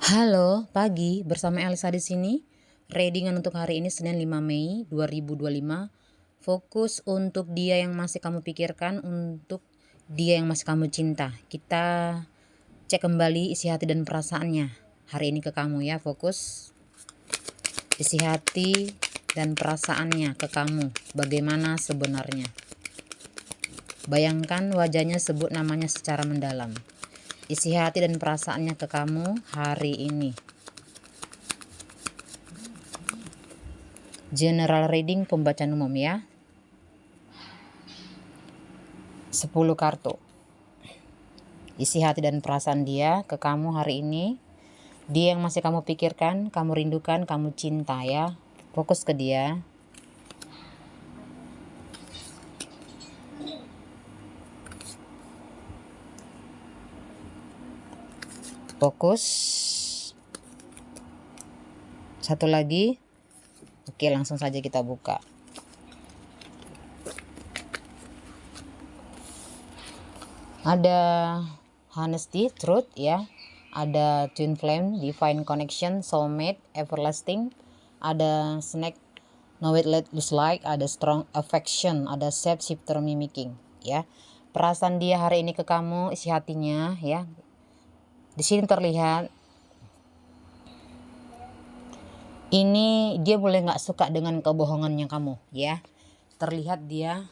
Halo, pagi. Bersama Elsa di sini. Readingan untuk hari ini Senin 5 Mei 2025. Fokus untuk dia yang masih kamu pikirkan, untuk dia yang masih kamu cinta. Kita cek kembali isi hati dan perasaannya hari ini ke kamu ya. Fokus isi hati dan perasaannya ke kamu. Bagaimana sebenarnya? Bayangkan wajahnya, sebut namanya secara mendalam. Isi hati dan perasaannya ke kamu hari ini. General reading pembacaan umum ya. 10 kartu. Isi hati dan perasaan dia ke kamu hari ini. Dia yang masih kamu pikirkan, kamu rindukan, kamu cinta ya. Fokus ke dia. Fokus. Satu lagi. Oke, langsung saja kita buka. Ada honesty, truth ya. Ada twin flame, divine connection, soulmate, everlasting. Ada snake, know it let loose like. Ada strong affection, ada shapeshifter mimicking ya. Perasaan dia hari ini ke kamu, isi hatinya ya. Di sini terlihat ini dia mulai nggak suka dengan kebohongannya kamu ya. Terlihat dia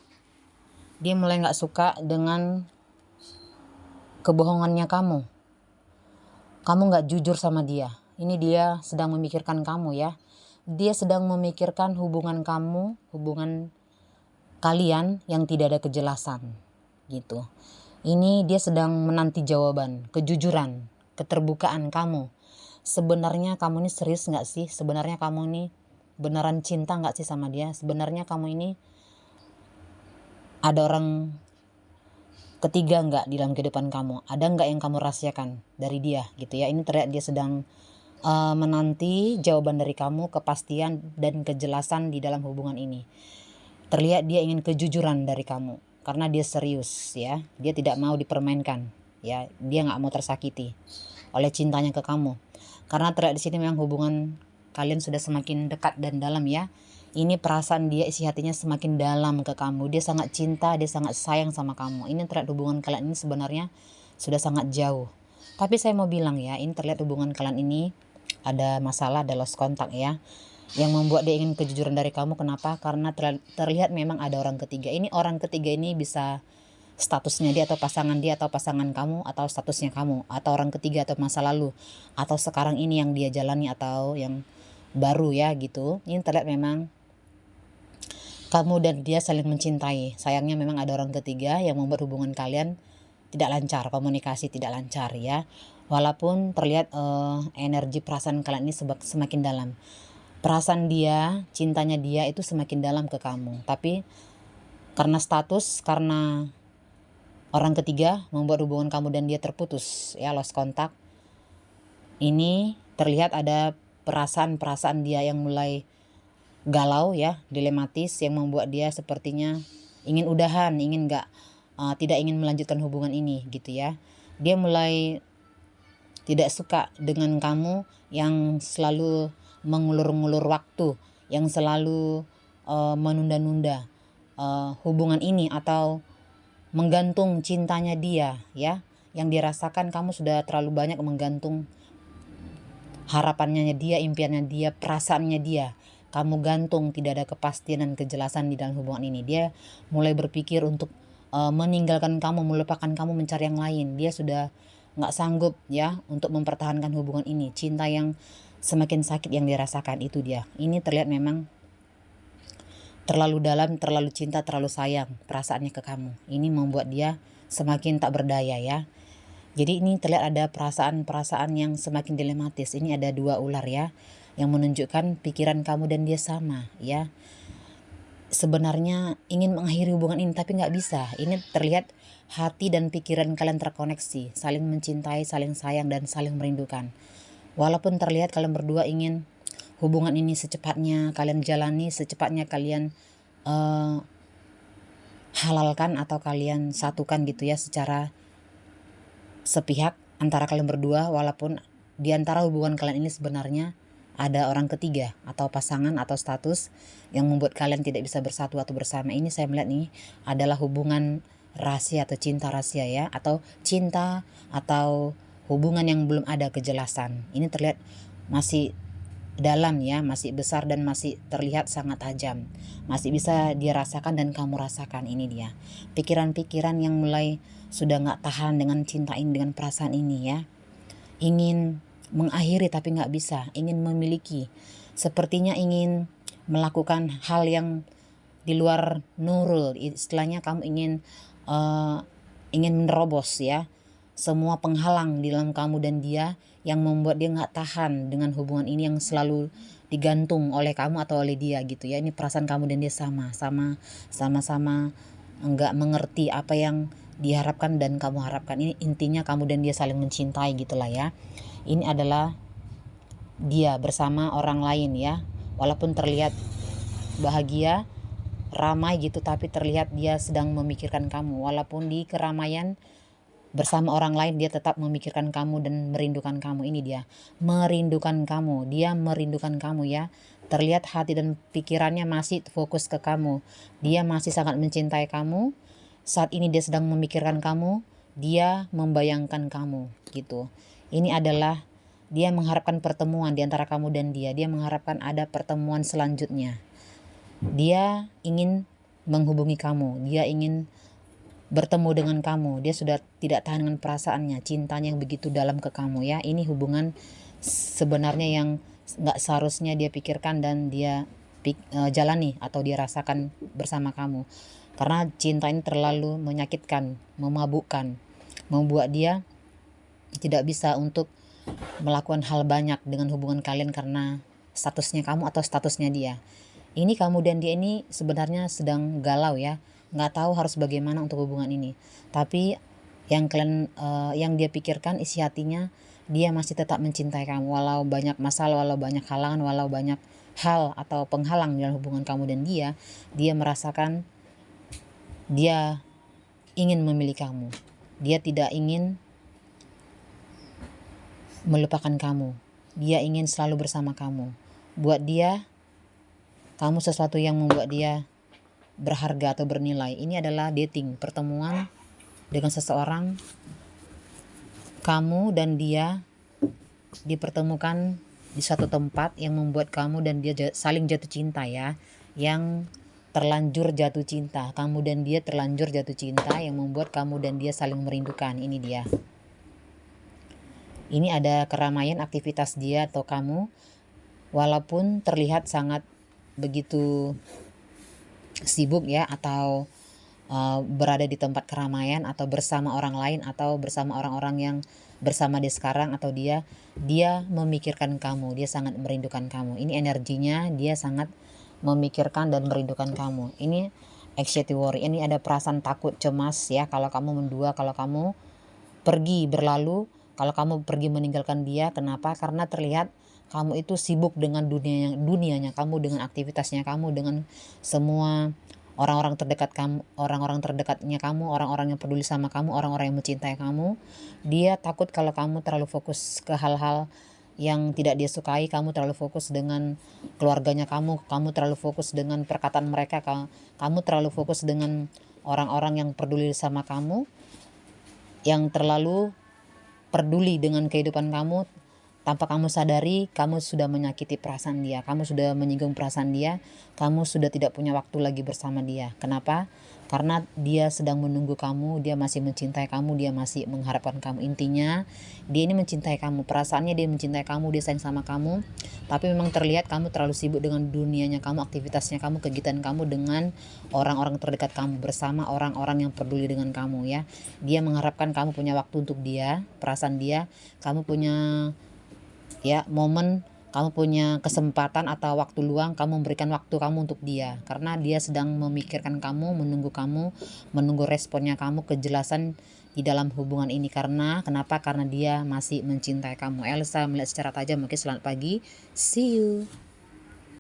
mulai nggak suka dengan kebohongannya kamu. Kamu nggak jujur sama dia. Ini dia sedang memikirkan kamu ya. Dia sedang memikirkan hubungan kamu, hubungan kalian yang tidak ada kejelasan gitu. Ini dia sedang menanti jawaban, kejujuran, keterbukaan kamu. Sebenarnya kamu ini serius nggak sih? Sebenarnya kamu ini beneran cinta nggak sih sama dia? Sebenarnya kamu ini ada orang ketiga nggak di dalam kehidupan kamu? Ada nggak yang kamu rahasiakan dari dia gitu ya? Ini terlihat dia sedang menanti jawaban dari kamu, kepastian dan kejelasan di dalam hubungan ini. Terlihat dia ingin kejujuran dari kamu karena dia serius ya. Dia tidak mau dipermainkan ya. Dia nggak mau tersakiti oleh cintanya ke kamu. Karena terlihat di sini memang hubungan kalian sudah semakin dekat dan dalam ya. Ini perasaan dia, isi hatinya semakin dalam ke kamu. Dia sangat cinta, dia sangat sayang sama kamu. Ini terlihat hubungan kalian ini sebenarnya sudah sangat jauh. Tapi saya mau bilang ya, ini terlihat hubungan kalian ini ada masalah, ada lost contact ya. Yang membuat dia ingin kejujuran dari kamu. Kenapa? Karena terlihat memang ada orang ketiga. Ini orang ketiga ini bisa statusnya dia atau pasangan dia atau pasangan kamu atau statusnya kamu atau orang ketiga atau masa lalu atau sekarang ini yang dia jalani atau yang baru ya gitu. Ini terlihat memang kamu dan dia saling mencintai. Sayangnya memang ada orang ketiga yang membuat hubungan kalian tidak lancar, komunikasi tidak lancar ya. Walaupun terlihat energi perasaan kalian ini semakin dalam. Perasaan dia, cintanya dia itu semakin dalam ke kamu. Tapi karena status, karena orang ketiga membuat hubungan kamu dan dia terputus ya, lost contact. Ini terlihat ada perasaan-perasaan dia yang mulai galau ya, dilematis, yang membuat dia sepertinya ingin udahan, tidak ingin melanjutkan hubungan ini gitu ya. Dia mulai tidak suka dengan kamu yang selalu mengulur-ngulur waktu, yang selalu menunda-nunda hubungan ini atau menggantung cintanya dia ya. Yang dirasakan kamu sudah terlalu banyak menggantung harapannya dia, impiannya dia, perasaannya dia. Kamu gantung, tidak ada kepastian dan kejelasan di dalam hubungan ini. Dia mulai berpikir untuk meninggalkan kamu, melupakan kamu, mencari yang lain. Dia sudah nggak sanggup ya untuk mempertahankan hubungan ini. Cinta yang semakin sakit yang dirasakan itu dia. Ini terlihat memang terlalu dalam, terlalu cinta, terlalu sayang perasaannya ke kamu. Ini membuat dia semakin tak berdaya ya. Jadi ini terlihat ada perasaan-perasaan yang semakin dilematis. Ini ada dua ular ya, yang menunjukkan pikiran kamu dan dia sama ya. Sebenarnya ingin mengakhiri hubungan ini tapi nggak bisa. Ini terlihat hati dan pikiran kalian terkoneksi, saling mencintai, saling sayang dan saling merindukan. Walaupun terlihat kalian berdua ingin hubungan ini secepatnya kalian jalani, secepatnya kalian halalkan atau kalian satukan gitu ya secara sepihak antara kalian berdua. Walaupun di antara hubungan kalian ini sebenarnya ada orang ketiga atau pasangan atau status yang membuat kalian tidak bisa bersatu atau bersama. Ini saya melihat nih adalah hubungan rahasia atau cinta rahasia ya, atau cinta atau hubungan yang belum ada kejelasan. Ini terlihat masih dalam ya, masih besar dan masih terlihat sangat tajam. Masih bisa dia rasakan dan kamu rasakan. Ini dia pikiran-pikiran yang mulai sudah nggak tahan dengan cinta ini, dengan perasaan ini ya. Ingin mengakhiri tapi nggak bisa, ingin memiliki, sepertinya ingin melakukan hal yang di luar nurul, istilahnya kamu ingin menerobos ya semua penghalang di dalam kamu dan dia, yang membuat dia nggak tahan dengan hubungan ini yang selalu digantung oleh kamu atau oleh dia gitu ya. Ini perasaan kamu dan dia sama-sama nggak mengerti apa yang diharapkan dan kamu harapkan. Ini intinya kamu dan dia saling mencintai gitulah ya. Ini adalah dia bersama orang lain ya, walaupun terlihat bahagia ramai gitu, tapi terlihat dia sedang memikirkan kamu. Walaupun di keramaian bersama orang lain, dia tetap memikirkan kamu dan merindukan kamu. Ini dia merindukan kamu, dia merindukan kamu ya. Terlihat hati dan pikirannya masih fokus ke kamu. Dia masih sangat mencintai kamu. Saat ini dia sedang memikirkan kamu, dia membayangkan kamu gitu. Ini adalah dia mengharapkan pertemuan di antara kamu dan dia. Dia mengharapkan ada pertemuan selanjutnya. Dia ingin menghubungi kamu, dia ingin bertemu dengan kamu. Dia sudah tidak tahan dengan perasaannya, cintanya yang begitu dalam ke kamu ya. Ini hubungan sebenarnya yang nggak seharusnya dia pikirkan dan dia jalani atau dia rasakan bersama kamu. Karena cinta ini terlalu menyakitkan, memabukkan, membuat dia tidak bisa untuk melakukan hal banyak dengan hubungan kalian karena statusnya kamu atau statusnya dia. Ini kamu dan dia ini sebenarnya sedang galau ya, nggak tahu harus bagaimana untuk hubungan ini. Tapi yang yang dia pikirkan isi hatinya, dia masih tetap mencintai kamu walau banyak masalah, walau banyak halangan, walau banyak hal atau penghalang dalam hubungan kamu dan dia. Dia merasakan dia ingin memilih kamu. Dia tidak ingin melupakan kamu. Dia ingin selalu bersama kamu. Buat dia, kamu sesuatu yang membuat dia berharga atau bernilai. Ini adalah dating, pertemuan dengan seseorang. Kamu dan dia dipertemukan di satu tempat yang membuat kamu dan dia saling jatuh cinta ya. Yang terlanjur jatuh cinta. Kamu dan dia terlanjur jatuh cinta yang membuat kamu dan dia saling merindukan. Ini dia. Ini ada keramaian aktivitas dia atau kamu, walaupun terlihat sangat begitu sibuk ya, atau berada di tempat keramaian atau bersama orang lain atau bersama orang-orang yang bersama dia sekarang, atau dia memikirkan kamu, dia sangat merindukan kamu. Ini energinya, dia sangat memikirkan dan merindukan kamu. Ini anxiety worry, ini ada perasaan takut cemas ya kalau kamu mendua, kalau kamu pergi berlalu, kalau kamu pergi meninggalkan dia. Kenapa? Karena terlihat kamu itu sibuk dengan dunianya kamu, dengan aktivitasnya kamu, dengan semua orang-orang terdekat kamu, orang-orang terdekatnya kamu, orang-orang yang peduli sama kamu, orang-orang yang mencintai kamu. Dia takut kalau kamu terlalu fokus ke hal-hal yang tidak dia sukai, kamu terlalu fokus dengan keluarganya kamu terlalu fokus dengan perkataan mereka, kamu terlalu fokus dengan orang-orang yang peduli sama kamu, yang terlalu peduli dengan kehidupan kamu. Tanpa kamu sadari, kamu sudah menyakiti perasaan dia, kamu sudah menyinggung perasaan dia, kamu sudah tidak punya waktu lagi bersama dia. Kenapa? Karena dia sedang menunggu kamu, dia masih mencintai kamu, dia masih mengharapkan kamu. Intinya, dia ini mencintai kamu, perasaannya dia mencintai kamu, dia sayang sama kamu. Tapi memang terlihat kamu terlalu sibuk dengan dunianya kamu, aktivitasnya kamu, kegiatan kamu dengan orang-orang terdekat kamu, bersama orang-orang yang peduli dengan kamu ya. Dia mengharapkan kamu punya waktu untuk dia, perasaan dia, kamu punya ya momen, kamu punya kesempatan atau waktu luang, kamu memberikan waktu kamu untuk dia, karena dia sedang memikirkan kamu, menunggu responnya kamu, kejelasan di dalam hubungan ini. Kenapa? Karena dia masih mencintai kamu. Elsa melihat secara tajam. Oke, selamat pagi, see you.